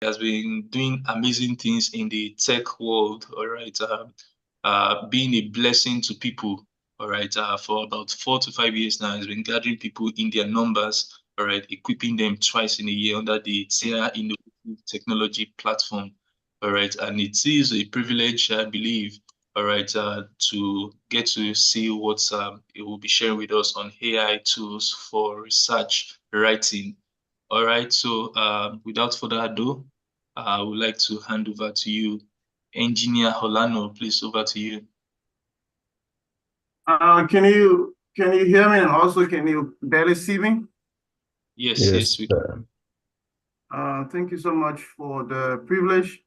has been doing amazing things in the tech world, all right, being a blessing to people, all right, for about 4 to 5 years now. He's been gathering people in their numbers, all right, equipping them twice in a year under the TIA Innovative Technology Platform, all right, and it is a privilege, I believe, all right, to get to see what it will be sharing with us on AI tools for research writing. All right, so without further ado, I would like to hand over to you, Engineer Holano. Please, over to you. Can you hear me, and also can you barely see me? Yes, Yes, yes, we. Thank you so much for the privilege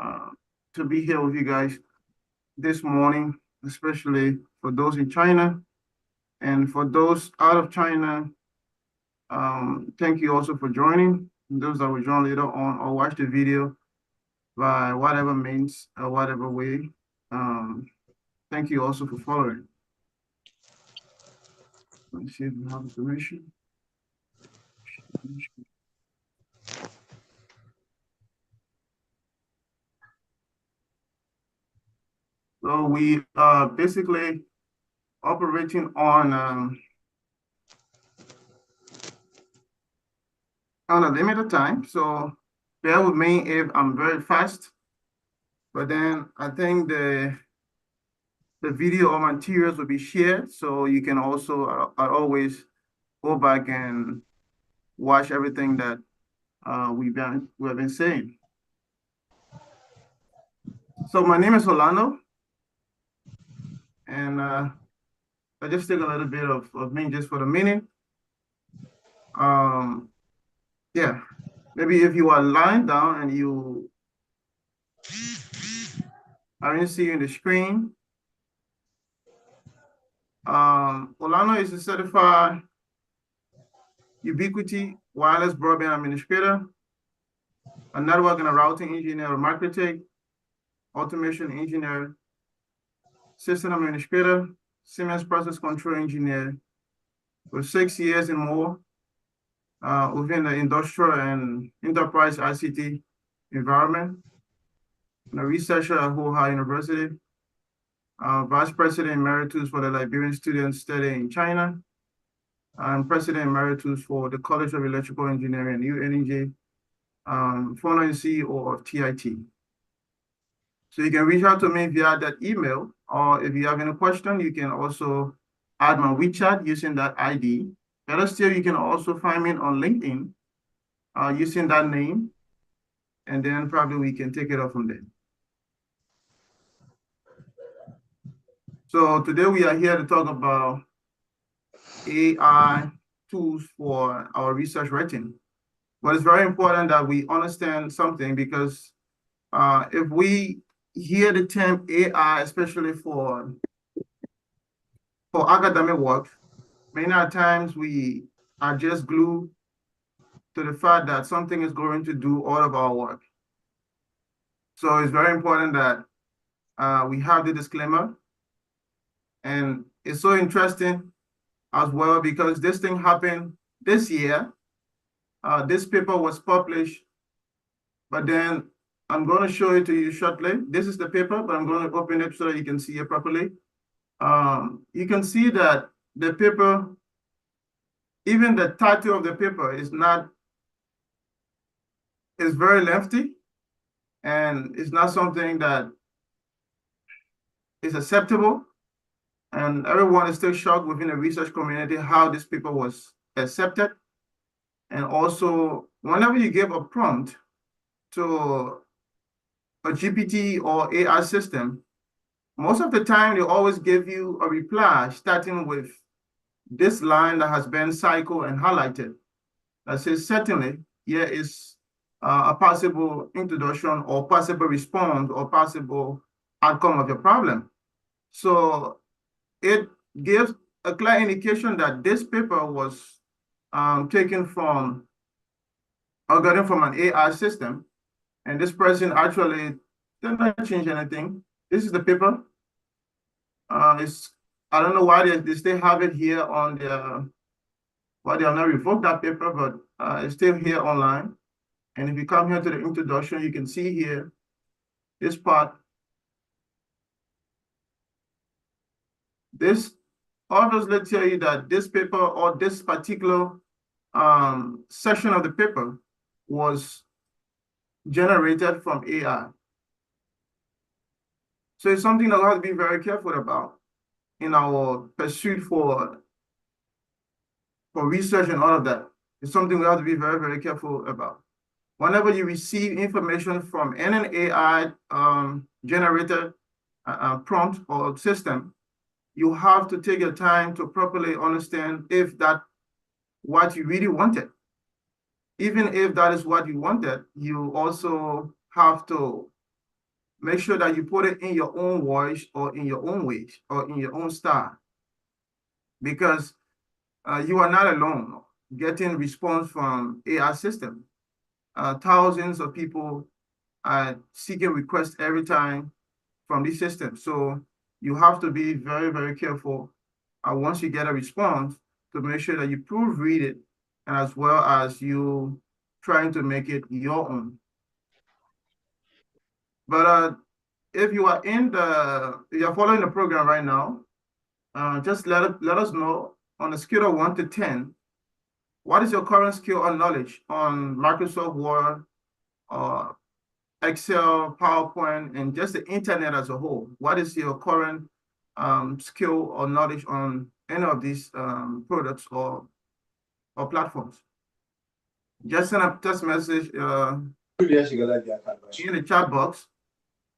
uh, to be here with you guys this morning, especially for those in China and for those out of China. Thank you also for joining. Those that will join later on or watch the video by whatever means or whatever way. Um, Thank you also for following. Let's see if we have information. So we are basically operating on a limited time. So bear with me if I'm very fast, but then I think the video or materials will be shared. So you can also always go back and watch everything that we've been saying. So my name is Orlando, and I just take a little bit of me just for the minute. Um, yeah, maybe if you are lying down and I didn't see you in the screen. Orlando is a certified Ubiquiti wireless broadband administrator, a network and a routing engineer, a marketing, automation engineer, system administrator, Siemens process control engineer with 6 years and more within the industrial and enterprise ICT environment, and a researcher at Hoha University, vice president emeritus for the Liberian students studying in China, and president emeritus for the College of Electrical Engineering and New Energy, founder and CEO of TIT. So you can reach out to me via that email, or if you have any question, you can also add my WeChat using that ID. Better still, you can also find me on LinkedIn using that name, and then probably we can take it off from there. So today we are here to talk about AI tools for our research writing. But it's very important that we understand something, because if we hear the term AI, especially for academic work, many times we are just glued to the fact that something is going to do all of our work. So it's very important that we have the disclaimer. And it's so interesting as well, because this thing happened this year. This paper was published, but then I'm going to show it to you shortly. This is the paper, but I'm going to open it so that you can see it properly. You can see that the paper, even the title of the paper is very lengthy, and it's not something that is acceptable. And everyone is still shocked within the research community how this paper was accepted. And also, whenever you give a prompt to a GPT or AI system, most of the time they always give you a reply starting with this line that has been cycled and highlighted that says, certainly, here is a possible introduction or possible response or possible outcome of your problem. So it gives a clear indication that this paper was taken from or gotten from an AI system. And this person actually did not change anything. This is the paper. I don't know why they still have it here why they have not revoked that paper, but it's still here online. And if you come here to the introduction, you can see here, this part, this obviously tell you that this paper or this particular section of the paper was generated from AI. So it's something that we have to be very careful about in our pursuit for research and all of that. It's something we have to be very, very careful about. Whenever you receive information from an AI generated prompt or system, you have to take your time to properly understand if that what you really wanted. Even if that is what you wanted, you also have to make sure that you put it in your own voice or in your own way or in your own style, because you are not alone getting response from AI system. Thousands of people are seeking requests every time from this system. So you have to be very, very careful once you get a response to make sure that you proofread it, and as well as you trying to make it your own. But if you are you're following the program right now, just let us know on a scale of 1 to 10, what is your current skill or knowledge on Microsoft Word, Excel, PowerPoint, and just the internet as a whole? What is your current skill or knowledge on any of these products or platforms? Just send a text message in the chat box.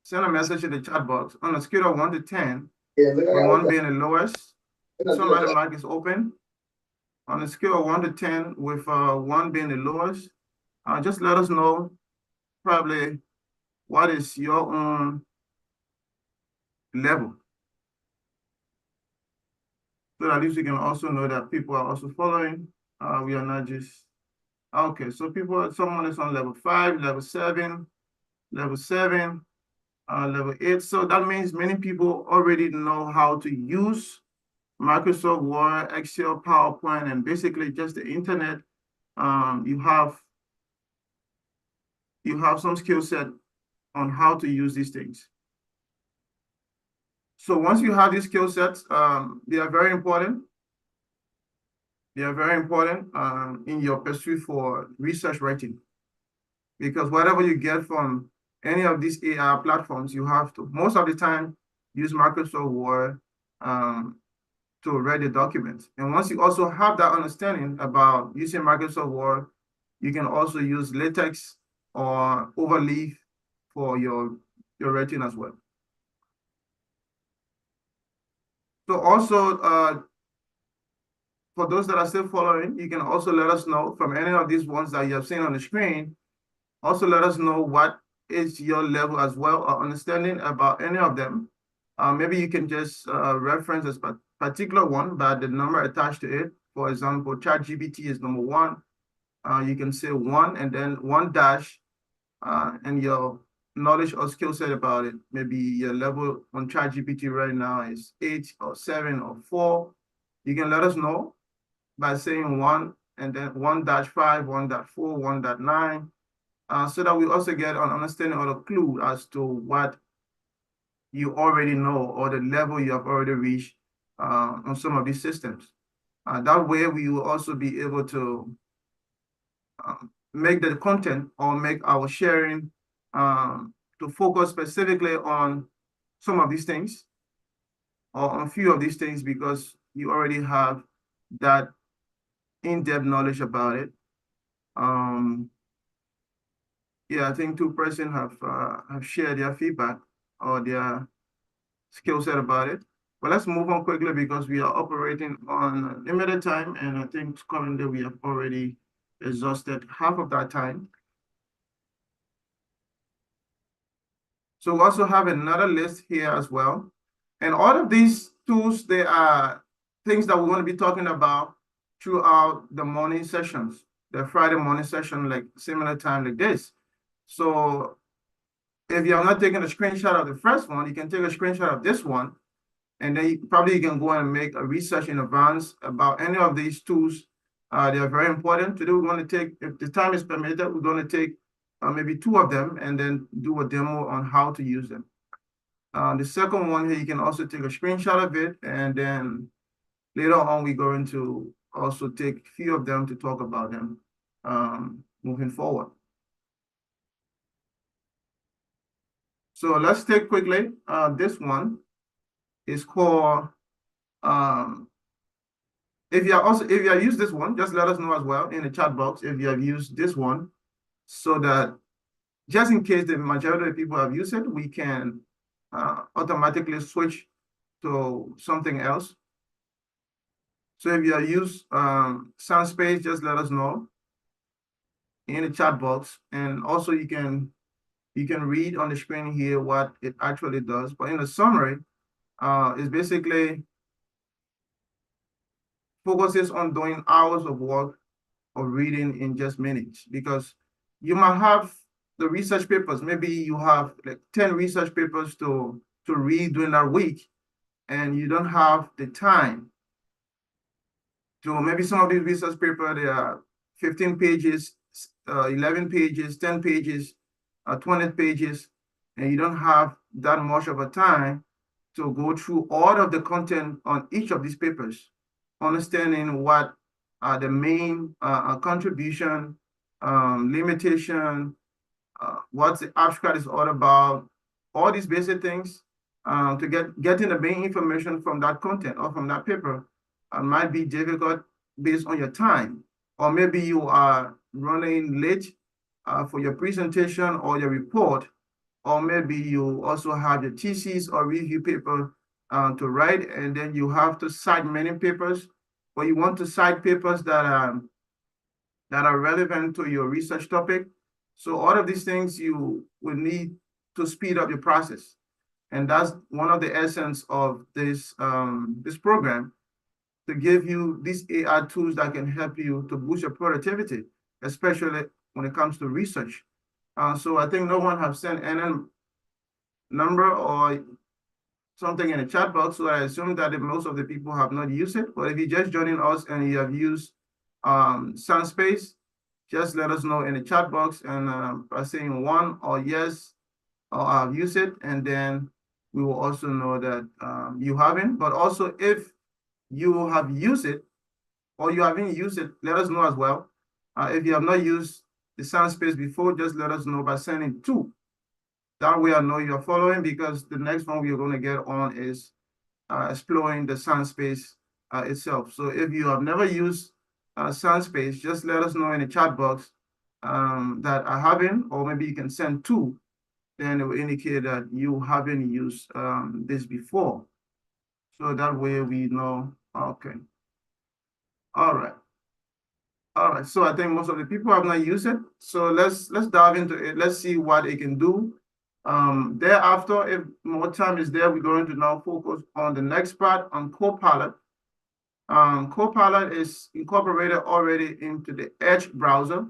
Send a message in the chat box on a scale of 1 to 10, with 1 being the lowest. Somebody mic is open. On a scale of 1 to 10, with 1 being the lowest, just let us know probably what is your own level, so that at least we can also know that people are also following. We are not just okay. So someone is on level 5, level 7, level 7, level 8. So that means many people already know how to use Microsoft Word, Excel, PowerPoint, and basically just the internet. You have some skill set on how to use these things. So once you have these skill sets, they are very important. They are very important in your pursuit for research writing, because whatever you get from any of these AI platforms, you have to most of the time use Microsoft Word to read the documents. And once you also have that understanding about using Microsoft Word, you can also use LaTeX or Overleaf for your writing as well. So also, for those that are still following, you can also let us know from any of these ones that you have seen on the screen. Also let us know what is your level as well or understanding about any of them. Maybe you can just reference this particular one by the number attached to it. For example, ChatGPT is number 1. You can say 1 and then 1 dash and your knowledge or skill set about it. Maybe your level on ChatGPT right now is 8 or 7 or 4. You can let us know by saying 1 and then 1-5, 1.4, 1.9, so that we also get an understanding or a clue as to what you already know or the level you have already reached on some of these systems. That way, we will also be able to make the content or make our sharing to focus specifically on some of these things or on a few of these things, because you already have that in-depth knowledge about it. Yeah, I think 2 persons have shared their feedback or their skill set about it. But let's move on quickly because we are operating on limited time, and I think currently we have already exhausted half of that time. So we also have another list here as well. And all of these tools, they are things that we're going to be talking about throughout the morning sessions, the Friday morning session, like similar time like this. So if you're not taking a screenshot of the first one, you can take a screenshot of this one, and then you can go and make a research in advance about any of these tools. They are very important. Today we're going to take, if the time is permitted, we're going to take maybe 2 of them, and then do a demo on how to use them. The second one here, you can also take a screenshot of it, and then later on, we're going to also take a few of them to talk about them moving forward. So let's take quickly, this one is called, if you have used this one, just let us know as well in the chat box if you have used this one, so that just in case the majority of people have used it, we can automatically switch to something else. So if you have used SoundSpace, just let us know in the chat box, and also you can read on the screen here what it actually does. But in the summary, it's basically focuses on doing hours of work or reading in just minutes, because you might have the research papers. Maybe you have like 10 research papers to read during that week, and you don't have the time. So maybe some of these research papers, they are 15 pages, 11 pages, 10 pages, 20 pages, and you don't have that much of a time to go through all of the content on each of these papers, understanding what are the main contribution, limitation, what the abstract is all about, all these basic things, to getting the main information from that content or from that paper might be difficult based on your time, or maybe you are running late for your presentation or your report, or maybe you also have your thesis or review paper to write, and then you have to cite many papers, or you want to cite papers that are relevant to your research topic. So all of these things you will need to speed up your process. And that's one of the essence of this program, to give you these AI tools that can help you to boost your productivity, especially when it comes to research. So I think no one have sent any number or something in the chat box, so I assume that most of the people have not used it. But if you're just joining us and you have used SoundSpace, just let us know in the chat box, and by saying 1 or yes, or I've used it, and then we will also know that you haven't. But also, if you have used it or you haven't used it, let us know as well. If you have not used the SoundSpace before, just let us know by sending 2. That way I know you're following, because the next one we're going to get on is exploring the SoundSpace itself. So if you have never used SoundSpace, just let us know in the chat box that I haven't, or maybe you can send 2. Then it will indicate that you haven't used this before. So that way we know. Okay. All right. All right. So I think most of the people have not used it. So let's dive into it. Let's see what it can do. Thereafter, if more time is there, we're going to now focus on the next part, on Copilot. Copilot is incorporated already into the Edge browser.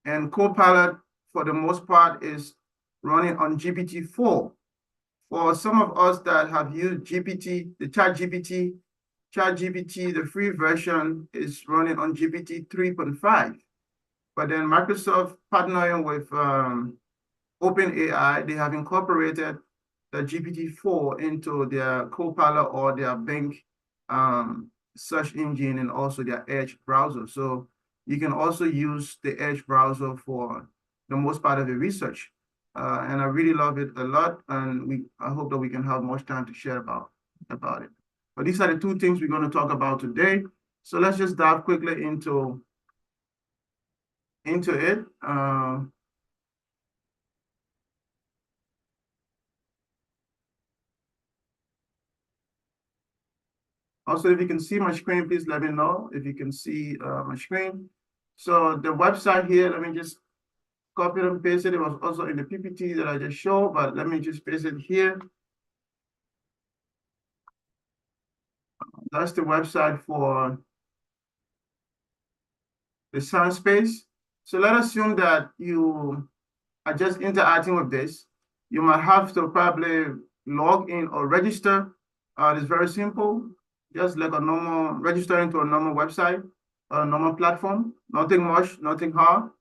And Copilot, for the most part, is running on GPT-4. For some of us that have used GPT, the ChatGPT, the free version is running on GPT 3.5. But then Microsoft, partnering with OpenAI, they have incorporated the GPT-4 into their Copilot or their Bing search engine, and also their Edge browser. So you can also use the Edge browser for the most part of the research. And I really love it a lot, and I hope that we can have much time to share about it. But these are the 2 things we're going to talk about today. So let's just dive quickly into it. Also, if you can see my screen, please let me know if you can see my screen. So the website here, let me just copy and paste it. It was also in the PPT that I just showed, but let me just paste it here. That's the website for the SoundSpace. So let's assume that you are just interacting with this. You might have to probably log in or register. It's very simple, just like a normal, registering to a normal website or a normal platform. Nothing much, nothing hard.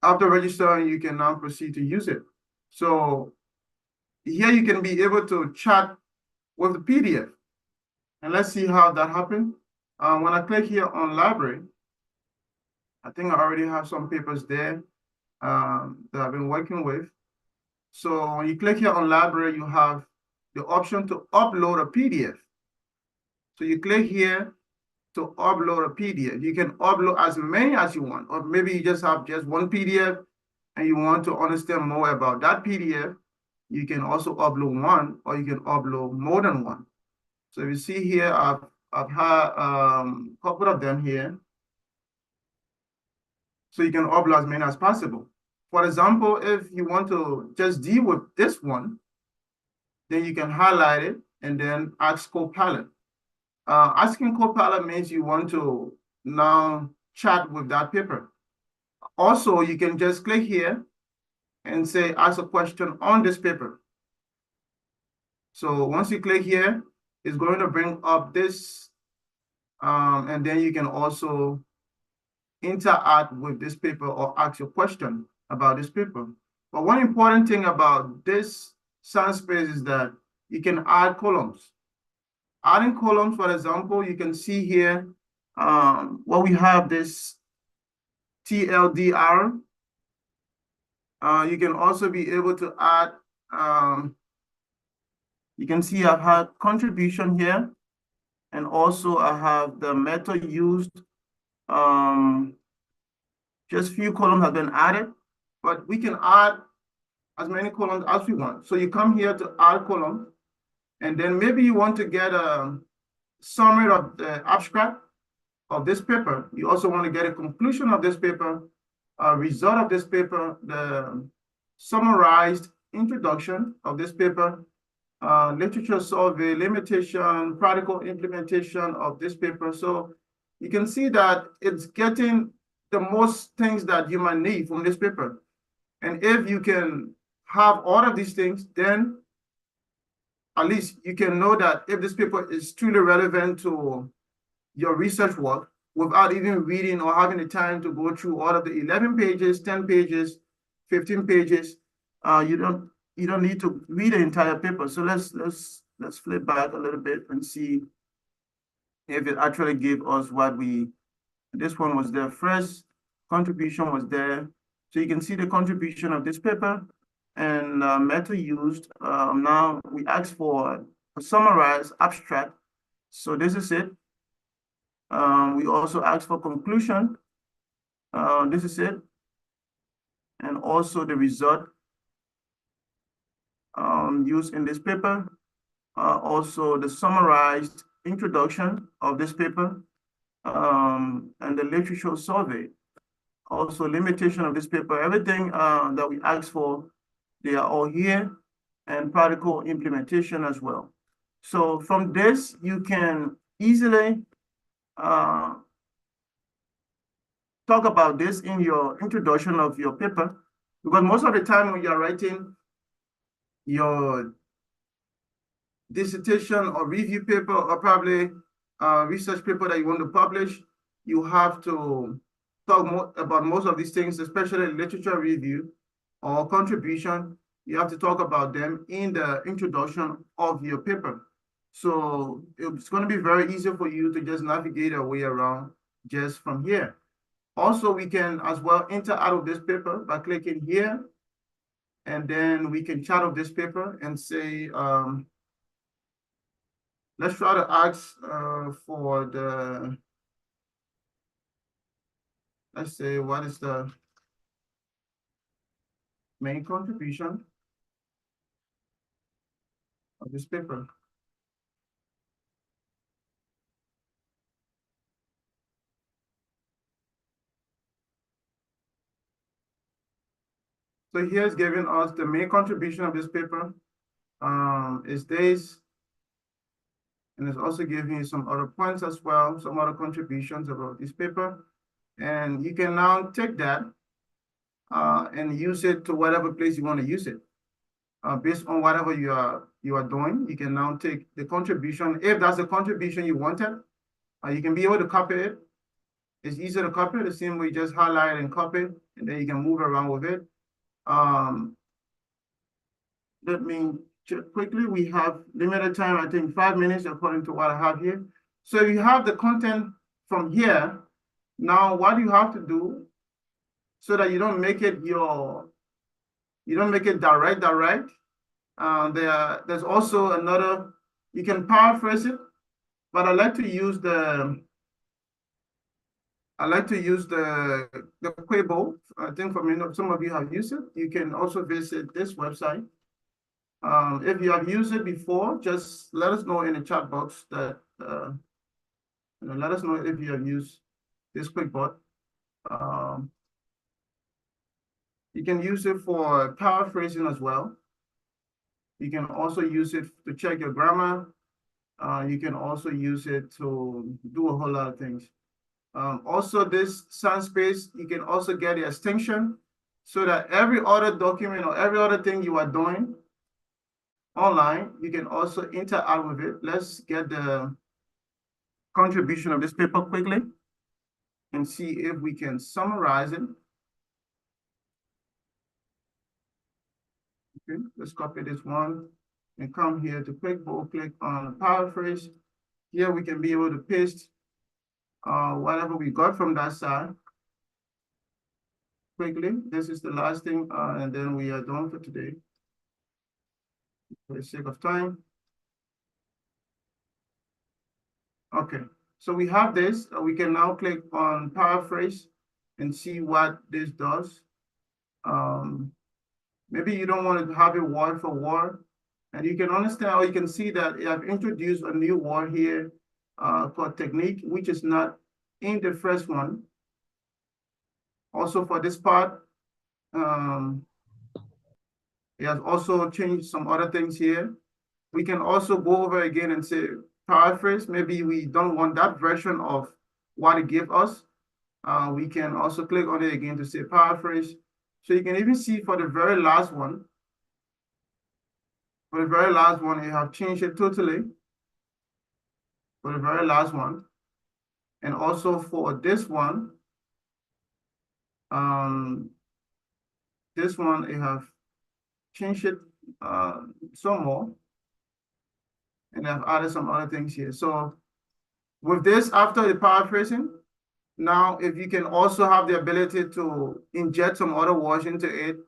After registering, you can now proceed to use it. So here you can be able to chat with the PDF. And let's see how that happened. When I click here on library, I think I already have some papers there that I've been working with. So when you click here on library, you have the option to upload a PDF. So you click here to upload a PDF. You can upload as many as you want, or maybe you just have just one PDF and you want to understand more about that PDF. You can also upload one, or you can upload more than one. So if you see here, I've had a couple of them here. So you can upload as many as possible. For example, if you want to just deal with this one, then you can highlight it and then ask Copilot. Asking Copilot means you want to now chat with that paper. Also, you can just click here and say, ask a question on this paper. So once you click here, it's going to bring up this, and then you can also interact with this paper or ask your question about this paper. But one important thing about this Science-Space is that you can add columns. Adding columns, for example, you can see here where we have this TLDR. You can also be able to add, you can see I've had contribution here, and also I have the method used. Just few columns have been added, but we can add as many columns as we want. So you come here to add columns, and then maybe you want to get a summary of the abstract of this paper. You also want to get a conclusion of this paper, a result of this paper, the summarized introduction of this paper, literature survey, limitation, practical implementation of this paper. So you can see that it's getting the most things that you might need from this paper. And if you can have all of these things, then at least you can know that if this paper is truly relevant to your research work without even reading or having the time to go through all of the 11 pages, 10 pages, 15 pages. You don't need to read the entire paper. So let's flip back a little bit and see if it actually gave us what this one was there first, contribution was there. So you can see the contribution of this paper and method used. Now we ask for a summarized abstract. So this is it. We also ask for conclusion. This is it. And also the result used in this paper. Also the summarized introduction of this paper, and the literature survey. Also limitation of this paper. Everything that we asked for, they are all here, and practical implementation as well. So from this, you can easily talk about this in your introduction of your paper, because most of the time when you're writing your dissertation or review paper, or probably research paper that you want to publish, you have to talk more about most of these things, especially literature review or contribution. You have to talk about them in the introduction of your paper. So it's going to be very easy for you to just navigate your way around just from here. Also, we can as well enter out of this paper by clicking here, and then we can chat of this paper and say, let's try to ask for the, let's say, what is the main contribution of this paper? So here's giving us the main contribution of this paper is this, and it's also giving you some other points as well, some other contributions about this paper. And you can now take that and use it to whatever place you want to use it. Based on whatever you are doing, you can now take the contribution. If that's the contribution you wanted, you can be able to copy it It's easy to copy. The same way you just highlight and copy, and then you can move around with it. Let me check quickly. We have limited time, I think 5 minutes according to what I have here. So you have the content from here. Now, what you have to do so that you don't make it direct. There's also another, you can paraphrase it, but I like to use the Quabo. I think some of you have used it. You can also visit this website. If you have used it before, just let us know in the chat box that let us know if you have used this QuickBot. You can use it for paraphrasing as well. You can also use it to check your grammar. You can also use it to do a whole lot of things. Also, this Sunspace, you can also get the extension so that every other document or every other thing you are doing online, you can also interact with it. Let's get the contribution of this paper quickly and see if we can summarize it. Okay, let's copy this one and come here to QuickBooks, click on paraphrase. Here we can be able to paste whatever we got from that side. Quickly, this is the last thing, and then we are done for today. For the sake of time. Okay, so we have this. We can now click on paraphrase and see what this does. Maybe you don't want to have it word for word, and you can understand, or you can see that I've introduced a new word here called technique, which is not in the first one. Also for this part, it has also changed some other things here. We can also go over again and say paraphrase. Maybe we don't want that version of what it gives us. We can also click on it again to say paraphrase. So you can even see for the very last one. For the very last one, you have changed it totally. For the very last one. And also for this one, you have changed it some more. And I've added some other things here. So with this, after the paraphrasing, now if you can also have the ability to inject some other words into it,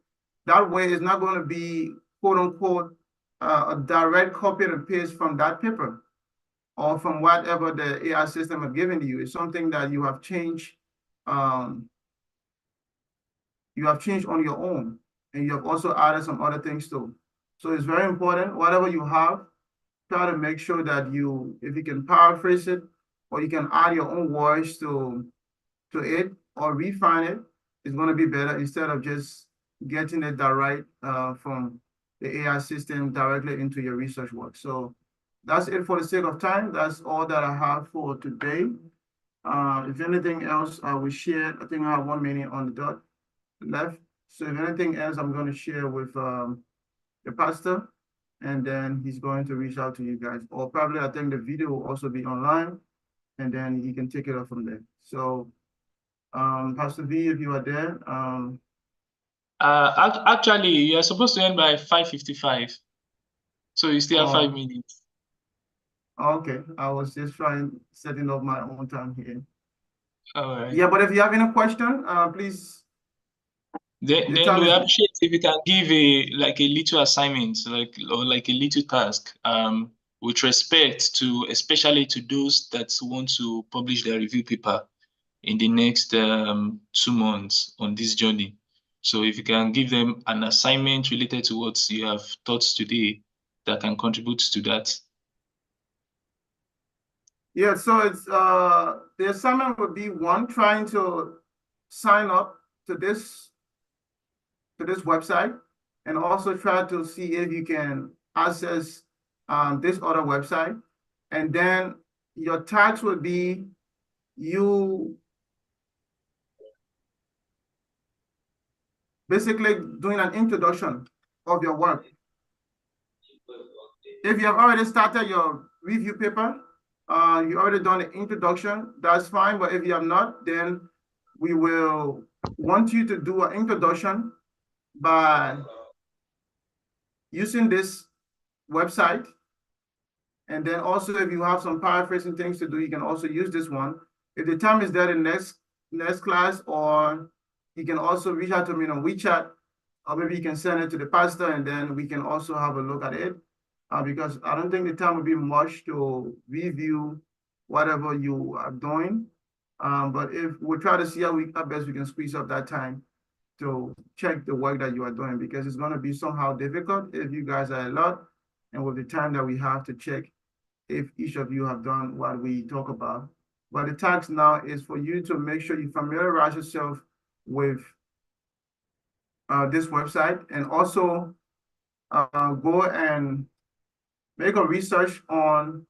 that way it's not going to be quote unquote a direct copy and paste from that paper or from whatever the AI system have given you. It's something that you have changed. You have changed on your own, and you have also added some other things too. So it's very important. Whatever you have, try to make sure that if you can paraphrase it, or you can add your own words to it or refine it, it's going to be better instead of just getting it direct from the AI system directly into your research work. So that's it for the sake of time. That's all that I have for today. If anything else, I will share. I think I have 1 minute on the dot left. So if anything else, I'm going to share with the pastor, and then he's going to reach out to you guys. Or probably I think the video will also be online, and then you can take it up from there. So Pastor V, if you are there. Actually, you're supposed to end by 5:55. So you still have 5 minutes. Okay, I was just setting up my own time here. All right. Yeah, but if you have any question, please. Then we appreciate if you can give a little assignment, or a little task, with respect to, especially to those that want to publish their review paper in the next 2 months on this journey. So if you can give them an assignment related to what you have taught today that can contribute to that. Yeah, so it's the assignment would be one, trying to sign up to this website, and also try to see if you can access this other website. And then your task would be you basically doing an introduction of your work. If you have already started your review paper, You already done the introduction, that's fine, but if you have not, then we will want you to do an introduction by using this website. And then also, if you have some paraphrasing things to do, you can also use this one. If the time is there in next class, or you can also reach out to me on WeChat, or maybe you can send it to the pastor, and then we can also have a look at it. Because I don't think the time will be much to review whatever you are doing. But if we'll try to see how best we can squeeze up that time to check the work that you are doing, because it's going to be somehow difficult if you guys are a lot, and with the time that we have to check if each of you have done what we talk about. But the task now is for you to make sure you familiarize yourself with this website, and also go and make a research on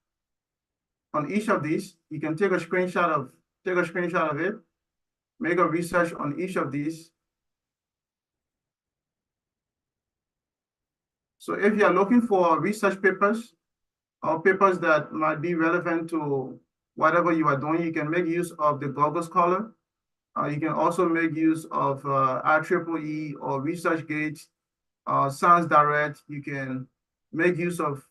each of these. You can take a screenshot of it, make a research on each of these. So if you are looking for research papers or papers that might be relevant to whatever you are doing, you can make use of the Google Scholar. You can also make use of IEEE or ResearchGate, ScienceDirect. You can make use of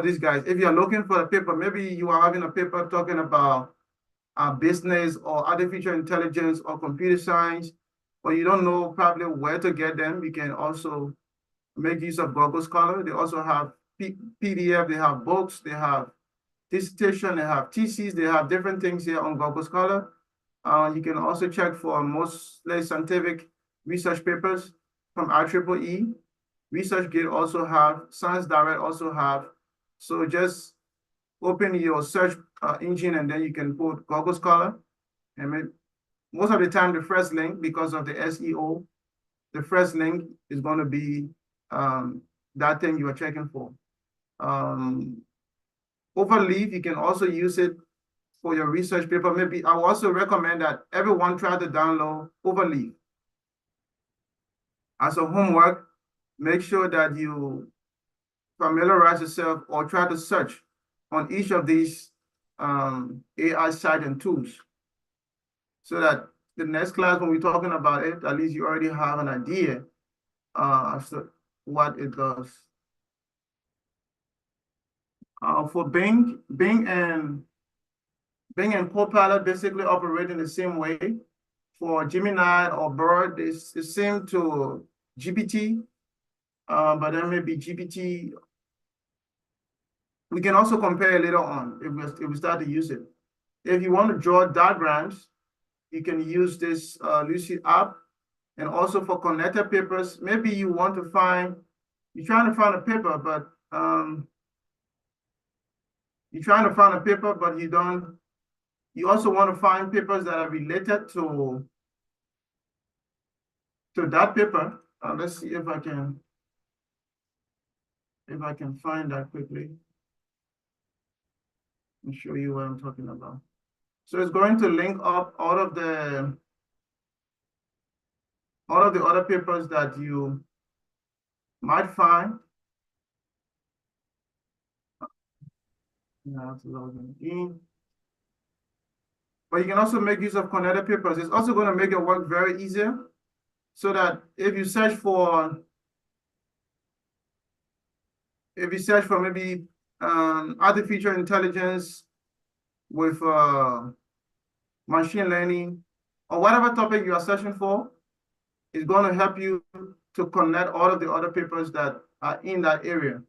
these guys. If you are looking for a paper, maybe you are having a paper talking about business or artificial intelligence or computer science, but you don't know probably where to get them, you can also make use of Google Scholar. They also have PDF, they have books, they have dissertation, they have theses, they have different things here on Google Scholar. You can also check for mostly scientific research papers from IEEE. ResearchGate also have, ScienceDirect also have. So just open your search engine, and then you can put Google Scholar. And most of the time, the first link, because of the SEO, the first link is going to be that thing you are checking for. Overleaf, you can also use it for your research paper. Maybe I will also recommend that everyone try to download Overleaf. As a homework, make sure that you familiarize yourself or try to search on each of these AI sites and tools, so that the next class, when we're talking about it, at least you already have an idea as to what it does. For Bing and Copilot basically operate in the same way. For Gemini or Bird, it's the same to GPT, but then maybe GPT. We can also compare later on if we start to use it. If you want to draw diagrams, you can use this Lucid app. And also for connected papers, maybe you want to find, you're trying to find a paper, but you also want to find papers that are related to that paper. Let's see if I can find that quickly and show you what I'm talking about. So it's going to link up all of the other papers that you might find. Now to log in. But you can also make use of connected papers. It's also going to make your work very easier, so that if you search for maybe artificial intelligence with machine learning, or whatever topic you are searching for, it's going to help you to connect all of the other papers that are in that area.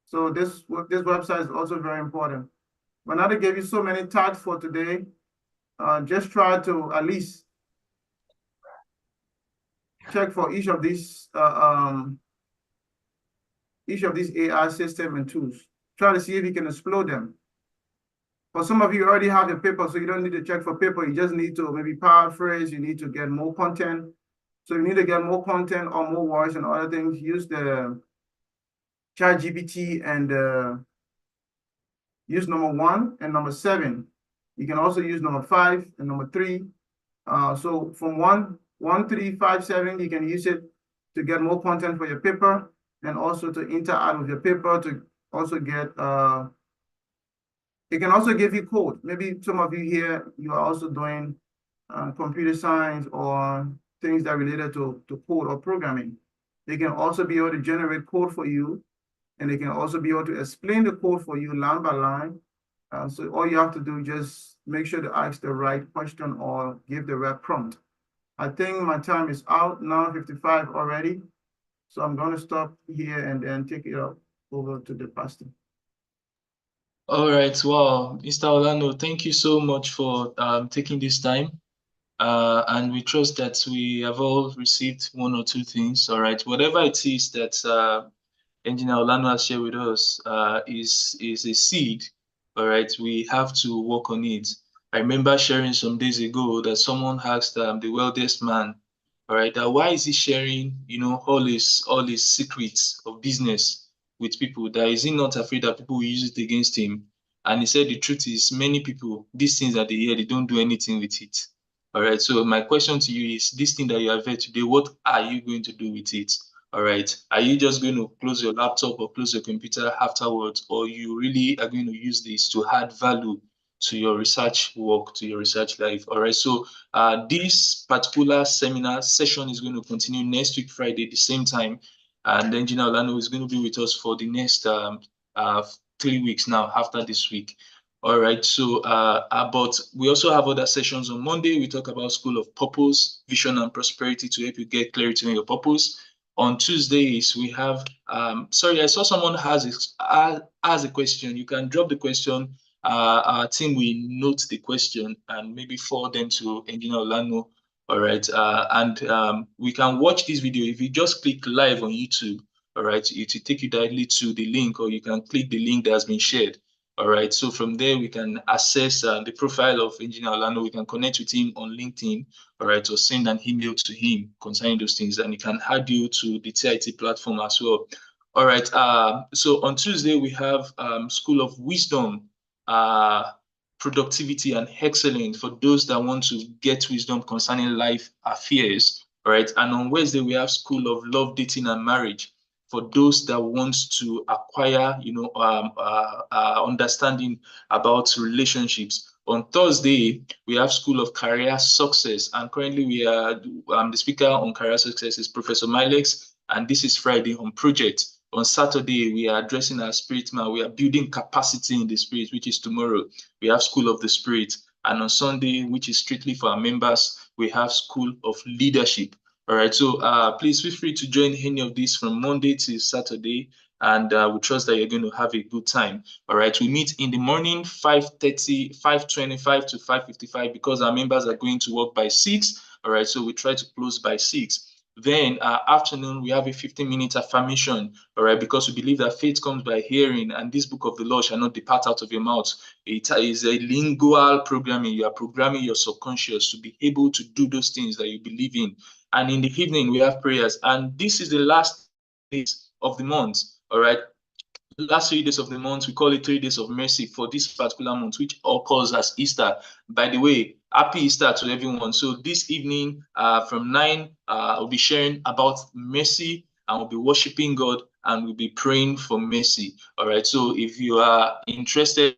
So this website is also very important. But now they gave you so many tasks for today, just try to at least check for each of these AI system and tools. Try to see if you can explode them. For some of you already have the paper, so you don't need to check for paper. You just need to maybe paraphrase. You need to get more content. So you need to get more content or more words and other things. Use the ChatGPT and use number 1 and number 7. You can also use number 5 and number 3. So from 1, 3, 5, 7, you can use it to get more content for your paper, and also to interact with your paper, to also get it can also give you code. Maybe some of you here, you are also doing computer science or things that are related to code or programming. They can also be able to generate code for you, and they can also be able to explain the code for you line by line. So all you have to do is just make sure to ask the right question or give the right prompt. I think my time is out now, 55 already. So I'm going to stop here and then take it up over to the pastor. All right. Wow. Mr. Orlando, thank you so much for taking this time. And we trust that we have all received one or two things. All right. Whatever it is that Engineer Orlando has shared with us is a seed. All right. We have to work on it. I remember sharing some days ago that someone asked the wealthiest man, all right, that why is he sharing, all his secrets of business with people? That is he not afraid that people will use it against him? And he said the truth is many people, these things that they hear, they don't do anything with it. All right. So my question to you is, this thing that you have heard today, what are you going to do with it? All right. Are you just going to close your laptop or close your computer afterwards, or you really are going to use this to add value to your research work, to your research life? All right. So this particular seminar session is going to continue next week, Friday, the same time. And Engineer Orlando is going to be with us for the next 3 weeks now after this week. All right. So, but we also have other sessions on Monday. We talk about School of Purpose, Vision, and Prosperity to help you get clarity on your purpose. On Tuesdays, we have, sorry, I saw someone has a question. You can drop the question. Our team will note the question and maybe forward them to Engineer Orlando. All right. And we can watch this video. If you just click live on YouTube, all right, it will take you directly to the link, or you can click the link that has been shared. All right. So from there, we can access the profile of Engineer Orlando. We can connect with him on LinkedIn, all right, or send an email to him concerning those things, and he can add you to the TIT platform as well. All right. So on Tuesday, we have School of Wisdom, Productivity and Excellence for those that want to get wisdom concerning life affairs. All right. And on Wednesday, we have School of Love, Dating, and Marriage for those that want to acquire, understanding about relationships. On Thursday, we have School of Career Success, and currently we are the speaker on career success is Professor Milex, and this is Friday on Project. On Saturday, we are addressing our spirit man. We are building capacity in the spirit, which is tomorrow. We have School of the Spirit, and on Sunday, which is strictly for our members, we have School of Leadership. All right, so please feel free to join any of these from Monday to Saturday, and we trust that you're going to have a good time. All right, we meet in the morning, 5:30, 5:25 to 5:55, because our members are going to work by 6. All right, so we try to close by 6. Then afternoon, we have a 15-minute affirmation, all right, because we believe that faith comes by hearing, and this book of the law shall not depart out of your mouth. It is a lingual programming. You are programming your subconscious to be able to do those things that you believe in. And in the evening, we have prayers. And this is the last days of the month, all right? Last 3 days of the month, we call it 3 days of mercy for this particular month, which occurs as Easter. By the way, happy Easter to everyone. So this evening from 9, I'll be sharing about mercy, and we'll be worshiping God, and we'll be praying for mercy. All right. So if you are interested,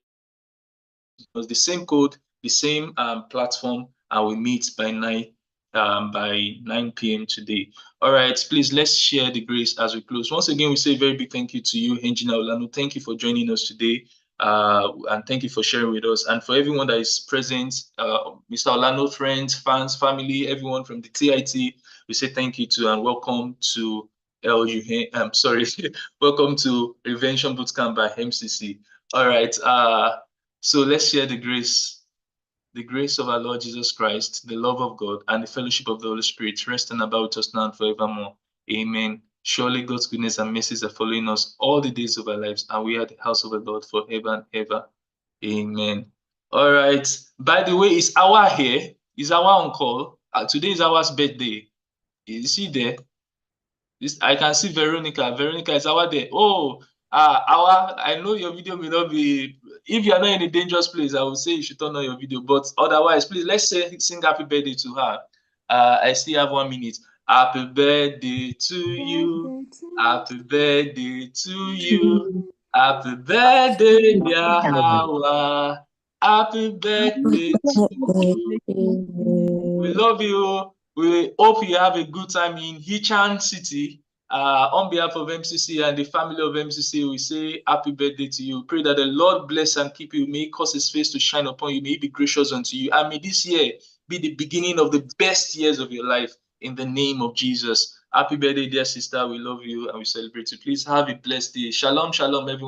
it's the same code, the same platform, and we meet by 9 p.m. today. All right, please let's share the grace as we close. Once again, we say a very big thank you to you, Engineer Orlando. Thank you for joining us today, and thank you for sharing with us. And for everyone that is present, Mr. Orlando, friends, fans, family, everyone from the TIT, we say thank you to and welcome to welcome to Prevention Bootcamp by MCC. All right, so let's share the grace. The grace of our Lord Jesus Christ, the love of God, and the fellowship of the Holy Spirit rest and abide with us now and forevermore. Amen. Surely God's goodness and mercies are following us all the days of our lives, and we are the house of the Lord forever and ever. Amen. All right. By the way, is Awa here? Is Awa on call? Today is Awa's birthday. Is she there? I can see Veronica. Veronica, is Awa there? Oh, Awa, I know your video may not be. If you are not in a dangerous place, I would say you should turn on your video. But otherwise, please let's sing happy birthday to her. I still have 1 minute. Happy birthday to you. Happy birthday to you. Happy birthday, dear Hawa. Happy birthday to you. We love you. We hope you have a good time in Hichan City. On behalf of MCC and the family of MCC, we say happy birthday to you. Pray that the Lord bless and keep you. May He cause His face to shine upon you. May He be gracious unto you. And may this year be the beginning of the best years of your life in the name of Jesus. Happy birthday, dear sister. We love you and we celebrate you. Please have a blessed day. Shalom, shalom, everyone.